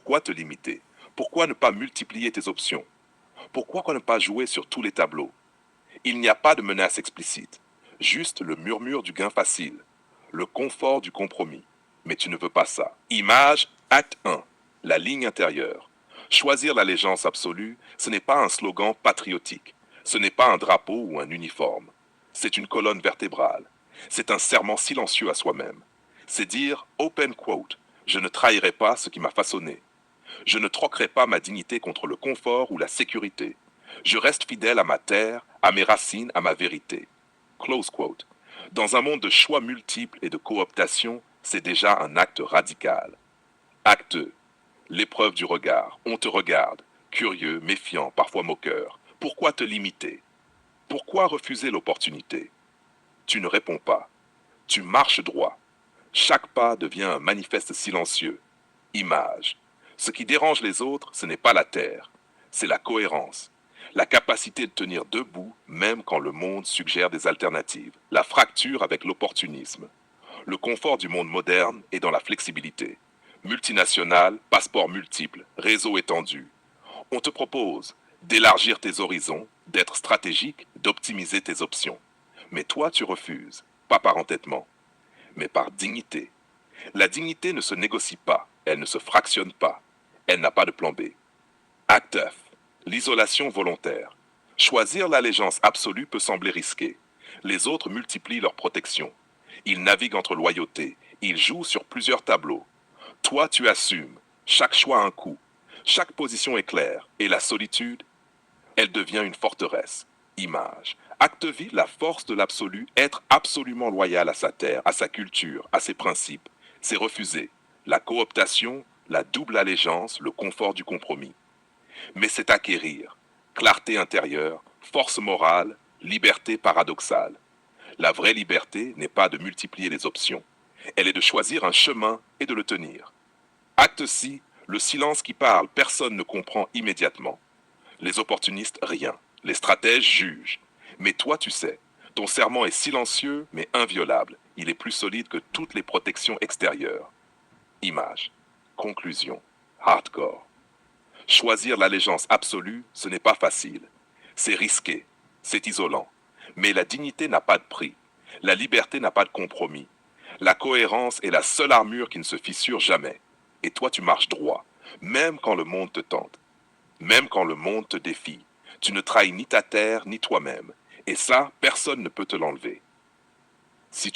Pourquoi te limiter? Pourquoi ne pas multiplier tes options? Pourquoi ne pas jouer sur tous les tableaux? Il n'y a pas de menace explicite, juste le murmure du gain facile, le confort du compromis. Mais tu ne veux pas ça. Image, acte 1, la ligne intérieure. Choisir l'allégeance absolue, ce n'est pas un slogan patriotique, ce n'est pas un drapeau ou un uniforme. C'est une colonne vertébrale. C'est un serment silencieux à soi-même. C'est dire, open quote, je ne trahirai pas ce qui m'a façonné. Je ne troquerai pas ma dignité contre le confort ou la sécurité. Je reste fidèle à ma terre, à mes racines, à ma vérité. Close quote. Dans un monde de choix multiples et de cooptation, c'est déjà un acte radical. Acte 2. L'épreuve du regard. On te regarde, curieux, méfiant, parfois moqueur. Pourquoi te limiter? Pourquoi refuser l'opportunité? Tu ne réponds pas. Tu marches droit. Chaque pas devient un manifeste silencieux. Image. Ce qui dérange les autres, ce n'est pas la terre, c'est la cohérence, la capacité de tenir debout même quand le monde suggère des alternatives, la fracture avec l'opportunisme. Le confort du monde moderne est dans la flexibilité. Multinational, passeport multiple, réseau étendu. On te propose d'élargir tes horizons, d'être stratégique, d'optimiser tes options. Mais toi, tu refuses, pas par entêtement, mais par dignité. La dignité ne se négocie pas, elle ne se fractionne pas, elle n'a pas de plan B. Acte F. L'isolation volontaire. Choisir l'allégeance absolue peut sembler risqué. Les autres multiplient leur protection. Ils naviguent entre loyauté, ils jouent sur plusieurs tableaux. Toi, tu assumes. Chaque choix a un coût. Chaque position est claire. Et la solitude, elle devient une forteresse. Image. Acte vie, la force de l'absolu, être absolument loyal à sa terre, à sa culture, à ses principes. C'est refuser. La cooptation, la double allégeance, le confort du compromis. Mais c'est acquérir. Clarté intérieure, force morale, liberté paradoxale. La vraie liberté n'est pas de multiplier les options. Elle est de choisir un chemin et de le tenir. Acte 6, le silence qui parle, personne ne comprend immédiatement. Les opportunistes, rien. Les stratèges jugent. Mais toi, tu sais, ton serment est silencieux mais inviolable. Il est plus solide que toutes les protections extérieures. Image. Conclusion. Hardcore. Choisir l'allégeance absolue, ce n'est pas facile. C'est risqué. C'est isolant. Mais la dignité n'a pas de prix. La liberté n'a pas de compromis. La cohérence est la seule armure qui ne se fissure jamais. Et toi, tu marches droit, même quand le monde te tente. Même quand le monde te défie, tu ne trahis ni ta terre ni toi-même. Et ça, personne ne peut te l'enlever. Si